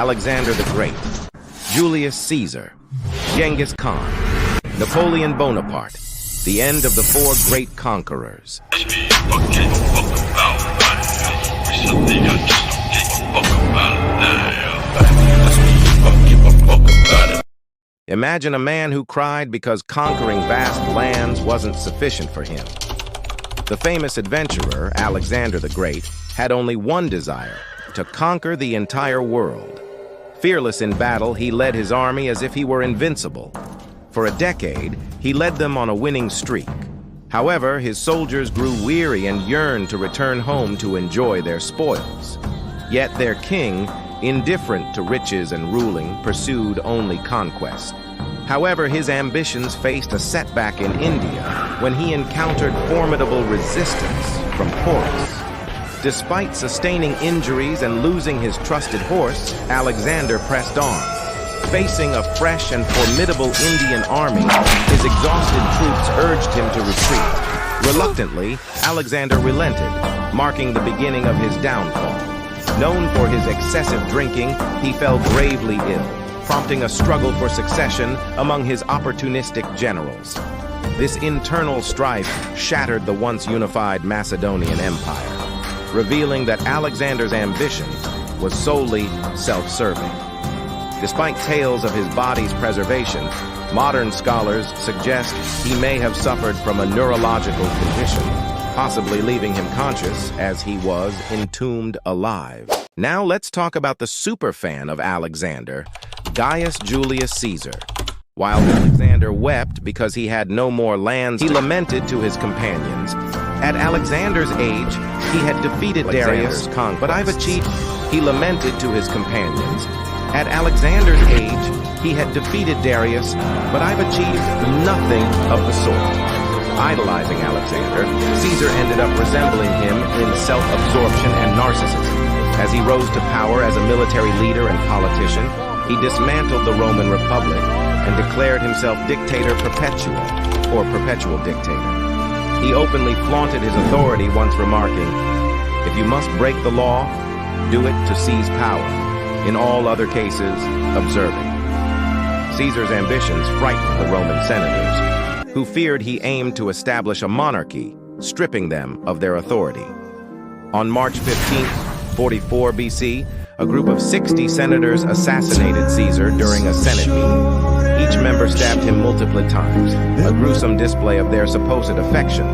Alexander the Great, Julius Caesar, Genghis Khan, Napoleon Bonaparte, the end of the four great conquerors. Imagine a man who cried because conquering vast lands wasn't sufficient for him. The famous adventurer, Alexander the Great, had only one desire: to conquer the entire world. Fearless in battle, he led his army as if he were invincible. For a decade, he led them on a winning streak. However, his soldiers grew weary and yearned to return home to enjoy their spoils. Yet their king, indifferent to riches and ruling, pursued only conquest. However, his ambitions faced a setback in India when he encountered formidable resistance from Porus. Despite sustaining injuries and losing his trusted horse, Alexander pressed on. Facing a fresh and formidable Indian army, his exhausted troops urged him to retreat. Reluctantly, Alexander relented, marking the beginning of his downfall. Known for his excessive drinking, he fell gravely ill, prompting a struggle for succession among his opportunistic generals. This internal strife shattered the once unified Macedonian Empire, revealing that Alexander's ambition was solely self-serving. Despite tales of his body's preservation, modern scholars suggest he may have suffered from a neurological condition, possibly leaving him conscious as he was entombed alive. Now let's talk about the superfan of Alexander, Gaius Julius Caesar. While Alexander wept because he had no more lands, he lamented to his companions. At Alexander's age, he had defeated Darius' conquest, but I've achieved. He lamented to his companions. At Alexander's age, he had defeated Darius, but I've achieved nothing of the sort. Idolizing Alexander, Caesar ended up resembling him in self-absorption and narcissism. As he rose to power as a military leader and politician, he dismantled the Roman Republic and declared himself dictator perpetual, or perpetual dictator. He openly flaunted his authority, once remarking, "If you must break the law, do it to seize power. In all other cases, observe it." Caesar's ambitions frightened the Roman senators, who feared he aimed to establish a monarchy, stripping them of their authority. On March 15, 44 BC, a group of 60 senators assassinated Caesar during a Senate meeting. Each member stabbed him multiple times, a gruesome display of their supposed affection.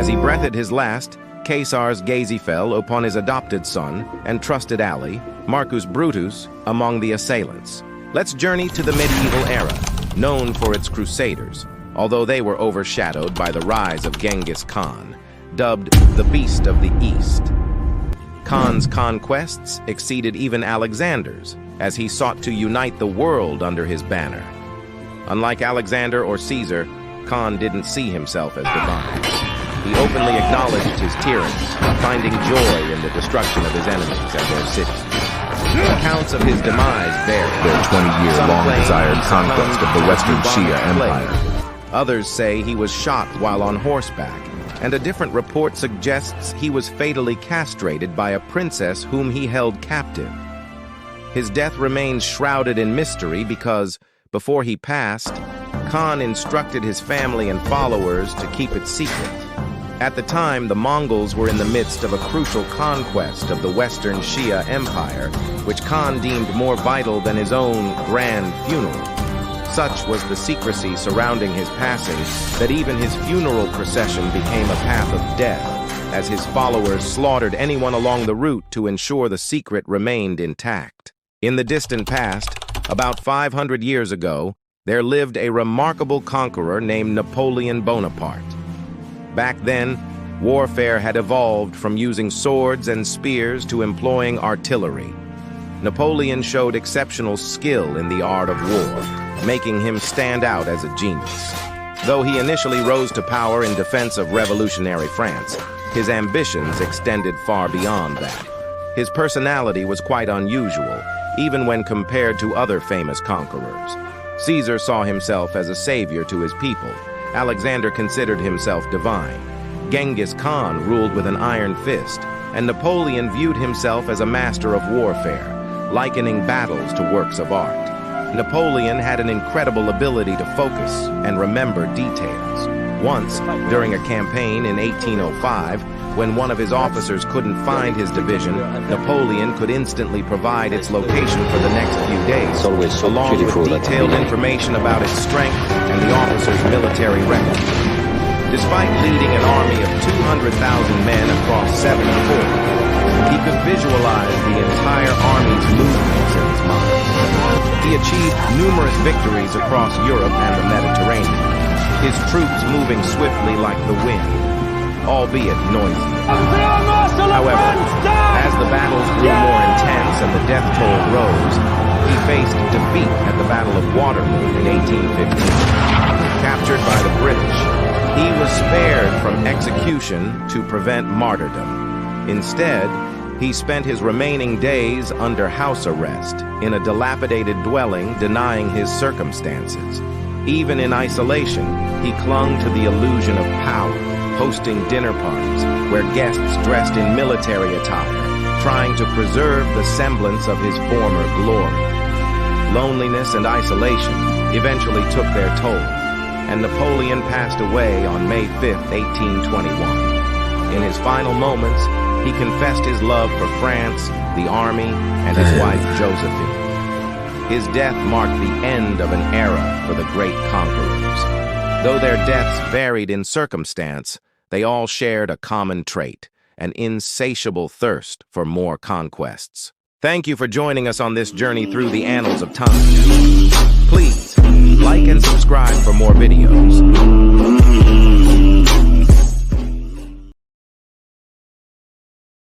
As he breathed his last, Caesar's gaze fell upon his adopted son and trusted ally, Marcus Brutus, among the assailants. Let's journey to the medieval era, known for its crusaders, although they were overshadowed by the rise of Genghis Khan, dubbed the Beast of the East. Khan's conquests exceeded even Alexander's, as he sought to unite the world under his banner. Unlike Alexander or Caesar, Khan didn't see himself as divine. He openly acknowledged his tyranny, finding joy in the destruction of his enemies and their cities. Accounts of his demise vary. Their 20-year-long desired conquest of the Western Shia Empire. Others say he was shot while on horseback, and a different report suggests he was fatally castrated by a princess whom he held captive. His death remains shrouded in mystery because, before he passed, Khan instructed his family and followers to keep it secret. At the time, the Mongols were in the midst of a crucial conquest of the Western Shia Empire, which Khan deemed more vital than his own grand funeral. Such was the secrecy surrounding his passing that even his funeral procession became a path of death, as his followers slaughtered anyone along the route to ensure the secret remained intact. In the distant past, about 500 years ago, there lived a remarkable conqueror named Napoleon Bonaparte. Back then, warfare had evolved from using swords and spears to employing artillery. Napoleon showed exceptional skill in the art of war, making him stand out as a genius. Though he initially rose to power in defense of revolutionary France, his ambitions extended far beyond that. His personality was quite unusual, even when compared to other famous conquerors. Caesar saw himself as a savior to his people. Alexander considered himself divine. Genghis Khan ruled with an iron fist, and Napoleon viewed himself as a master of warfare. likening battles to works of art. Napoleon had an incredible ability to focus and remember details. Once, during a campaign in 1805, when one of his officers couldn't find his division, Napoleon could instantly provide its location for the next few days, along with detailed information about its strength and the officer's military record. Despite leading an army of 200,000 men across 7 forts, he could visualize the entire army's movements in his mind. He achieved numerous victories across Europe and the Mediterranean, his troops moving swiftly like the wind, albeit noisy. However, as the battles grew more intense and the death toll rose, he faced defeat at the Battle of Waterloo in 1815. Captured by the British, he was spared from execution to prevent martyrdom. Instead, he spent his remaining days under house arrest in a dilapidated dwelling, denying his circumstances. Even in isolation, he clung to the illusion of power, hosting dinner parties where guests dressed in military attire, trying to preserve the semblance of his former glory. Loneliness and isolation eventually took their toll, and Napoleon passed away on May 5, 1821. In his final moments, he confessed his love for France, the army, and his wife Josephine. His death marked the end of an era for the Great Conquerors. Though their deaths varied in circumstance, they all shared a common trait, an insatiable thirst for more conquests. Thank you for joining us on this journey through the annals of time. Please, like and subscribe for more videos.